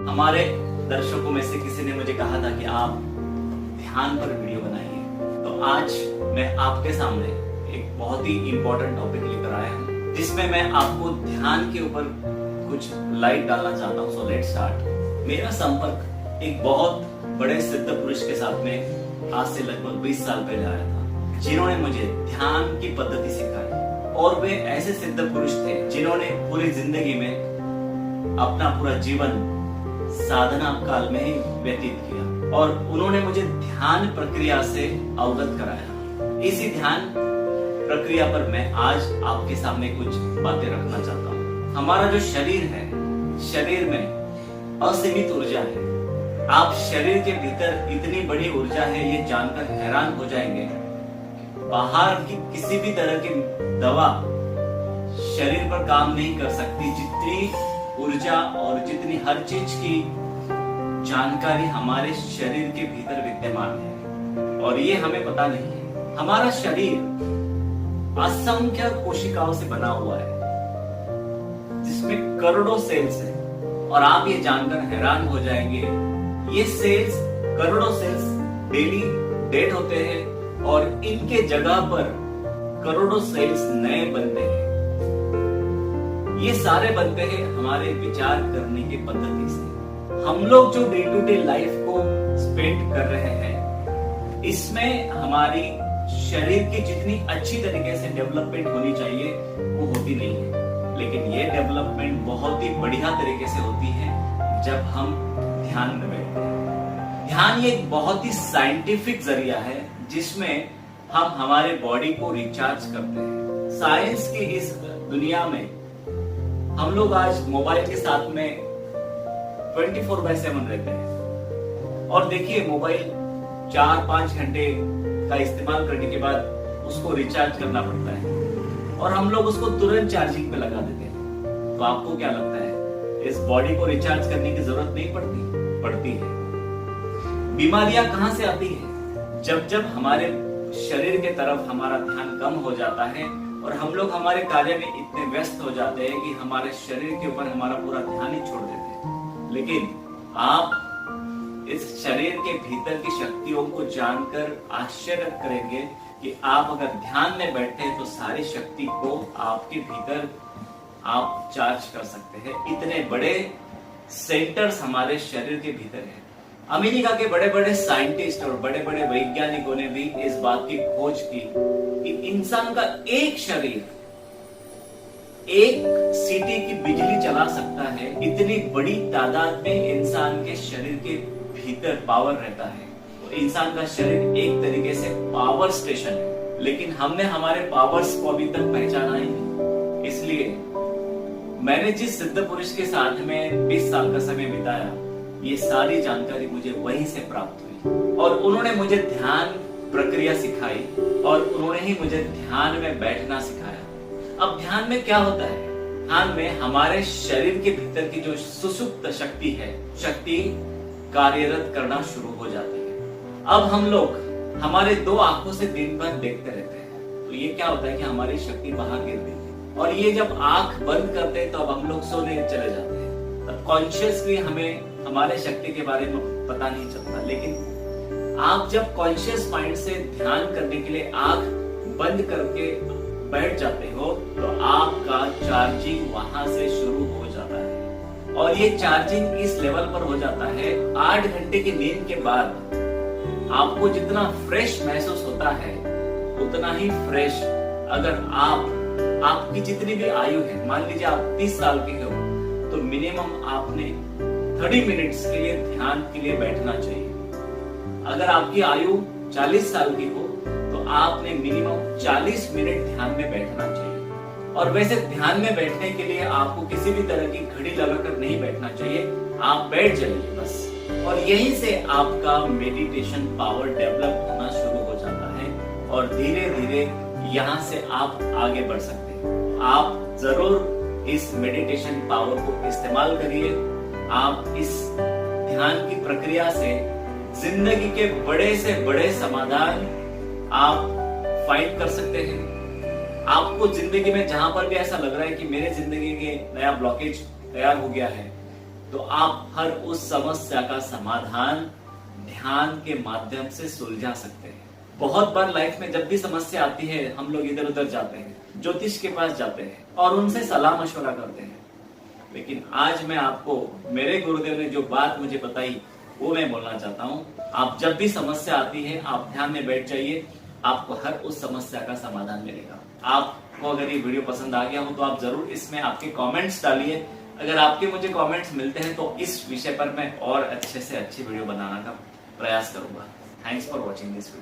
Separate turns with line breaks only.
हमारे दर्शकों में से किसी ने मुझे कहा था कि आप ध्यान पर वीडियो बनाइए, तो आज मैं आपके सामने एक बहुत ही इंपॉर्टेंट टॉपिक लेकर आया हूँ, जिसमें मैं आपको ध्यान के ऊपर कुछ लाइट डालना चाहता हूँ। So let's start. मेरा संपर्क एक बहुत बड़े सिद्ध पुरुष के साथ में आज से लगभग 20 साल पहले आया था, जिन्होंने मुझे ध्यान की पद्धति सिखाई। और वे ऐसे सिद्ध पुरुष थे जिन्होंने पूरी जिंदगी में अपना पूरा जीवन साधना काल में ही व्यतीत किया, और उन्होंने मुझे ध्यान प्रक्रिया से अवगत कराया। इसी ध्यान प्रक्रिया पर मैं आज आपके सामने कुछ बातें रखना चाहता हूँ। हमारा जो शरीर है, शरीर में असीमित ऊर्जा है। आप शरीर के भीतर इतनी बड़ी ऊर्जा है, ये जानकर हैरान हो जाएंगे। बाहर की किसी भी तरह की दवा शरीर पर काम नहीं कर सकती, जितनी ऊर्जा और जितनी हर चीज की जानकारी हमारे शरीर के भीतर विद्यमान है, और ये हमें पता नहीं है। हमारा शरीर असंख्य कोशिकाओं से बना हुआ है, जिसमें करोड़ों सेल्स हैं, और आप ये जानकर हैरान हो जाएंगे, ये सेल्स, करोड़ों सेल्स डेली डेड होते हैं, और इनके जगह पर करोड़ों सेल्स नए बनते हैं। ये सारे बनते हैं हमारे विचार करने की पद्धति से। हम लोग जो डे टू डे लाइफ को स्पेंड कर रहे हैं, इसमें हमारी शरीर की जितनी अच्छी तरीके से डेवलपमेंट होनी चाहिए वो होती नहीं है, लेकिन ये डेवलपमेंट बहुत ही बढ़िया तरीके से होती है जब हम ध्यान में बैठते हैं। ध्यान ये एक बहुत ही साइंटिफिक जरिया है जिसमें हम हमारे बॉडी को रिचार्ज करते हैं। साइंस की इस दुनिया में हम लोग आज मोबाइल के साथ में 24/7 रहते हैं, और देखिए मोबाइल 4-5 घंटे का इस्तेमाल करने के बाद उसको रिचार्ज करना पड़ता है, और हम लोग उसको तुरंत चार्जिंग पे लगा देते हैं। तो आपको क्या लगता है, इस बॉडी को रिचार्ज करने की जरूरत नहीं पड़ती है? बीमारियां कहां से आती है? जब हमारे शरीर के तरफ हमारा ध्यान कम हो जाता है, और हम लोग हमारे कार्य में इतने व्यस्त हो जाते हैं कि हमारे शरीर के ऊपर हमारा पूरा ध्यान ही छोड़ देते हैं। लेकिन आप इस शरीर के भीतर की शक्तियों को जानकर आश्चर्य करेंगे कि आप अगर ध्यान में बैठे हैं तो सारी शक्ति को आपके भीतर आप चार्ज कर सकते हैं। इतने बड़े सेंटर्स हमारे शरीर के भीतर है। अमेरिका के बड़े बड़े साइंटिस्ट और बड़े बड़े वैज्ञानिकों ने भी इस बात की खोज की कि इंसान का एक शरीर 1 सिटी की बिजली चला सकता है। इतनी बड़ी तादाद में इंसान के शरीर के भीतर पावर रहता है। तो इंसान का शरीर एक तरीके से पावर स्टेशन है, लेकिन हमने हमारे पावर्स को अभी तक पहचाना ही नहीं। इसलिए मैंने जिस सिद्ध पुरुष के साथ में 20 साल का समय बिताया, ये सारी जानकारी मुझे वहीं से प्राप्त हुई, और उन्होंने मुझे ध्यान प्रक्रिया सिखाई, और उन्होंने ही मुझे ध्यान में बैठना सिखाया। अब ध्यान में क्या होता है? ध्यान में हमारे शरीर के भीतर की जो सुसुप्त शक्ति है, शक्ति कार्यरत करना शुरू हो जाती है। अब हम लोग हमारे 2 आंखों से दिन भर देखते रहते हैं, तो ये क्या होता है कि हमारी शक्ति बाहर गिरती है, और ये जब आंख बंद करते हैं तो अब हम लोग सोने चले जाते हैं। तब कॉन्शियसली हमें हमारे शक्ति के बारे में पता नहीं चलता। लेकिन आप जब कॉन्शियस माइंड से ध्यान करने के लिए आंख बंद करके बैठ जाते हो, तो आपका चार्जिंग वहां से शुरू हो जाता है, और ये चार्जिंग इस लेवल पर हो जाता है 8 घंटे की नींद के बाद आपको जितना फ्रेश महसूस होता है, उतना ही फ्रेश अगर आपकी जितनी भी आयु है, मान लीजिए आप 30 साल के हो, तो मिनिमम आपने 30 मिनट्स के लिए ध्यान के लिए बैठना चाहिए। अगर आपकी आयु 40 साल की हो, तो आपने मिनिमम 40 मिनट ध्यान में बैठना चाहिए। और वैसे ध्यान में बैठने के लिए आपको किसी भी तरह की घड़ी लगाकर नहीं बैठना चाहिए, आप बैठ जाइए बस, और यहीं से आपका मेडिटेशन पावर डेवलप होना शुरू हो जाता है, और धीरे धीरे यहाँ से आप आगे बढ़ सकते हैं। आप जरूर इस मेडिटेशन पावर को इस्तेमाल करिए। आप इस ध्यान की प्रक्रिया से जिंदगी के बड़े से बड़े समाधान आप फाइंड कर सकते हैं। आपको जिंदगी में जहां पर भी ऐसा लग रहा है कि मेरे जिंदगी में नया ब्लॉकेज तैयार हो गया है, तो आप हर उस समस्या का समाधान ध्यान के माध्यम से सुलझा सकते हैं। बहुत बार लाइफ में जब भी समस्या आती है हम लोग इधर उधर जाते हैं, ज्योतिष के पास जाते हैं और उनसे सलाह मशवरा करते हैं। लेकिन आज मैं आपको मेरे गुरुदेव ने जो बात मुझे बताई वो मैं बोलना चाहता हूँ। आप जब भी समस्या आती है आप ध्यान में बैठ जाइए, आपको हर उस समस्या का समाधान मिलेगा। आपको अगर ये वीडियो पसंद आ गया हो तो आप जरूर इसमें आपके कमेंट्स डालिए। अगर आपके मुझे कमेंट्स मिलते हैं तो इस विषय पर मैं और अच्छे से अच्छी वीडियो बनाने का प्रयास करूंगा। Thanks for watching this video.